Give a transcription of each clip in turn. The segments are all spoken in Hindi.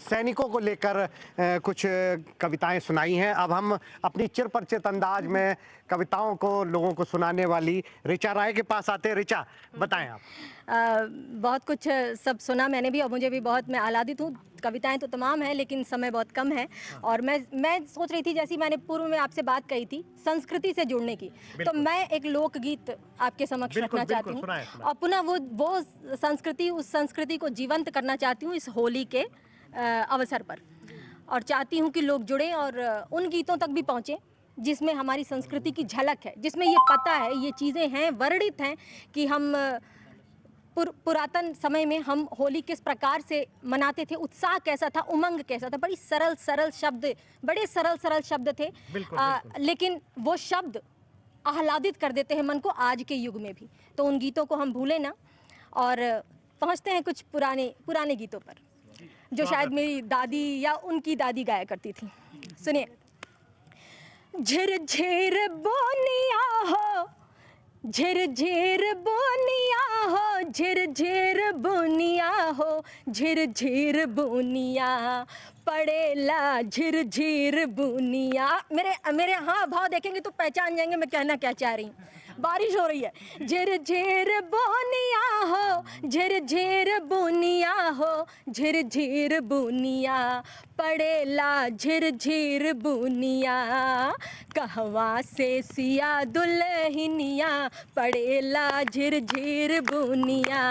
सैनिकों को लेकर कुछ कविताएं सुनाई हैं। अब हम अपनी चिरपरिचित अंदाज में कविताओं को लोगों को सुनाने वाली ऋचा राय के पास आते हैं। ऋचा, बताएं आप। बहुत कुछ सब सुना मैंने भी, और मुझे भी बहुत, मैं आह्लादित हूँ। कविताएं तो तमाम हैं लेकिन समय बहुत कम है, और मैं सोच रही थी, जैसी मैंने पूर्व में आपसे बात कही थी संस्कृति से जुड़ने की, तो मैं एक लोकगीत आपके समक्ष रखना चाहती हूँ और पुनः वो संस्कृति, उस संस्कृति को जीवंत करना चाहती हूँ इस होली के अवसर पर, और चाहती हूँ कि लोग जुड़ें और उन गीतों तक भी पहुँचें जिसमें हमारी संस्कृति की झलक है, जिसमें ये पता है, ये चीज़ें हैं, वर्णित हैं कि हम पुरातन समय में हम होली किस प्रकार से मनाते थे, उत्साह कैसा था, उमंग कैसा था। बड़ी सरल शब्द, बड़े सरल शब्द थे। लेकिन वो शब्द आह्लादित कर देते हैं मन को आज के युग में भी। तो उन गीतों को हम भूलें ना, और पहुंचते हैं कुछ पुराने गीतों पर जो शायद मेरी दादी या उनकी दादी गाया करती थी। सुनिए। झिरझिर बोनिया हो, झिरझिर बोनिया हो, झिरझिर बोनिया हो, झिरझिर बोनिया पड़ेला, झिरझिर बोनिया। मेरे हाँ भाव देखेंगे तो पहचान जाएंगे मैं कहना क्या चाह रही हूँ। बारिश हो रही है। झिरझिर बोनिया हो, झिरझिर बोनिया हो, झिरझिर बोनिया पड़ेला, झिरझिर बोनिया। कहवा से सिया दुल्हनिया पड़ेला, झिरझिर बोनिया।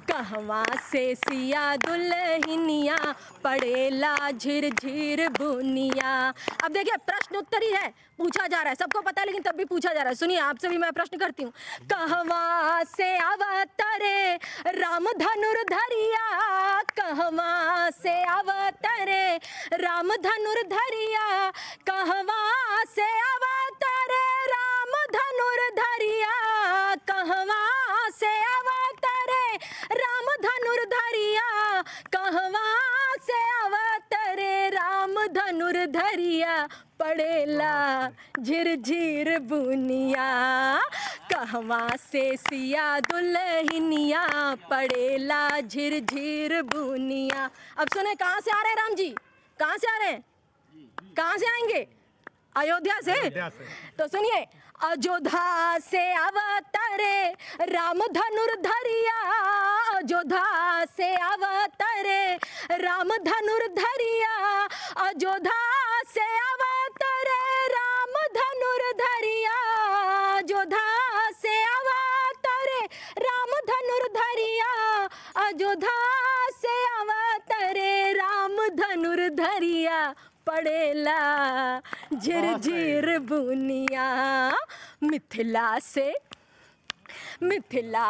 कहवा से सिया दुल्हनिया पड़ेला, झिरझिर बोनिया। अब देखिए, प्रश्न उत्तर ही है, पूछा जा रहा है, सबको पता है लेकिन तब भी पूछा जा रहा है। सुनिए, आपसे भी मैं प्रश्न करती हूँ। कहवा से अवतरे राम धनुर्धरिया, कहवा से अवतरे राम धनुर्धरिया, कहवा से अवतरे राम धनुर्धरिया, कहवा से अवतरे राम धनुर्धरिया, कहवा से अवतरे राम धनुर्धरिया पड़ेला, झिरझिर बुनिया। कहवा से सिया दुल्हनिया पड़ेला, झिरझिर बुनिया। अब सुने, कहाँ से आ रहे हैं राम जी? कहाँ से आ रहे हैं? कहाँ से आएंगे? अयोध्या से। तो सुनिए, अयोध्या से अवतरे राम धनुर्धरिया, अयोध्या से अवतरे राम धनुर्धरिया, अयोध्या से अवतरे राम धनुर्धरिया, अयोध्या से अवतरे राम धनुर्धरिया, अयोध्या से अवतरे राम धनुर्धरिया पड़ेला, झिरझिर बुनिया। मिथिला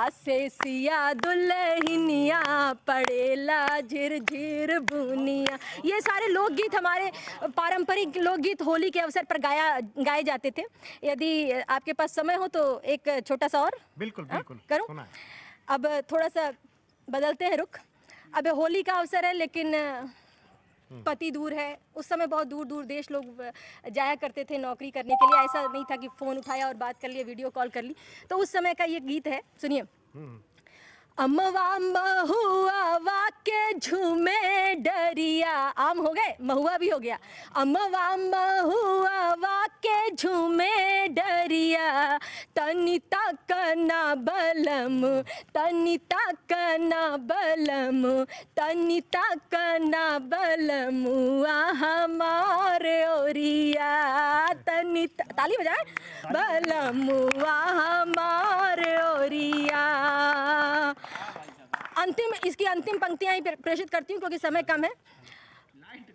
से सिया दुल्हनिया पड़ेला, झिरझिर बुनिया। ये सारे लोकगीत, हमारे पारंपरिक लोकगीत होली के अवसर पर गाए जाते थे। यदि आपके पास समय हो तो एक छोटा सा और बिल्कुल करूं। अब थोड़ा सा बदलते हैं रुख। अब होली का अवसर है लेकिन पति दूर है। उस समय बहुत दूर दूर देश लोग जाया करते थे नौकरी करने के लिए। ऐसा नहीं था कि फ़ोन उठाया और बात कर लिया, वीडियो कॉल कर ली। तो उस समय का ये गीत है, सुनिए। अमवा महुआ के झूमे डरिया। आम हो गए, महुआ भी हो गया। अमवा महुआ के झूमे डरिया, तनिता कना बलम, तनिता कना बलम, तनिता कना बलम हमारे ओरिया। तनिता, ताली बजाए, बलमुआ हमारे ओरिया। इसकी अंतिम पंक्तियां ही प्रेषित करती हूँ क्योंकि समय कम है।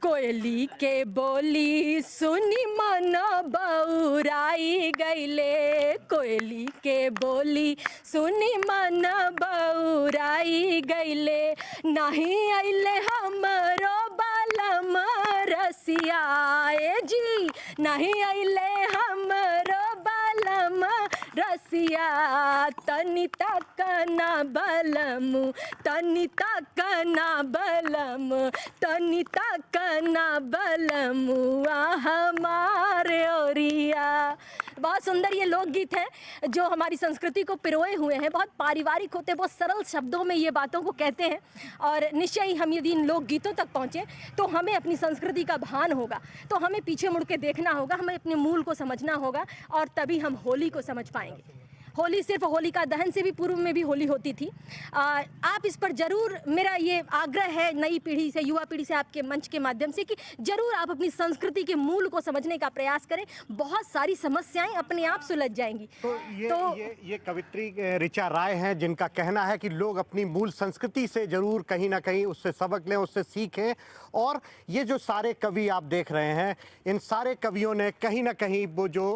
कोयली के बोली सुनी मन बउराई गईले, कोयली के बोली सुनी मन बउराई गईले, नहीं अइले हमरो बालम रसिया। जी, नहीं अइले हमरो बालम रसिया। तनिता कना बलम, तनिता कना बलम, तनिता कना बलमुआ हमारे ओरिया। बहुत सुंदर ये लोकगीत हैं जो हमारी संस्कृति को पिरोए हुए हैं, बहुत पारिवारिक होते हैं, बहुत सरल शब्दों में ये बातों को कहते हैं। और निश्चय ही हम यदि इन लोकगीतों तक पहुँचे तो हमें अपनी संस्कृति का भान होगा, तो हमें पीछे मुड़ के देखना होगा, हमें अपने मूल को समझना होगा, और तभी हम होली को समझ पाएंगे। होली सिर्फ होलिका दहन से भी पूर्व में भी होली होती थी। आप इस पर ज़रूर, मेरा ये आग्रह है नई पीढ़ी से, युवा पीढ़ी से, आपके मंच के माध्यम से, कि ज़रूर आप अपनी संस्कृति के मूल को समझने का प्रयास करें। बहुत सारी समस्याएं अपने आप सुलझ जाएंगी। तो ये कवित्री ऋचा राय हैं जिनका कहना है कि लोग अपनी मूल संस्कृति से ज़रूर कहीं ना कहीं उससे सबक लें, उससे सीखें। और ये जो सारे कवि आप देख रहे हैं, इन सारे कवियों ने कहीं ना कहीं वो जो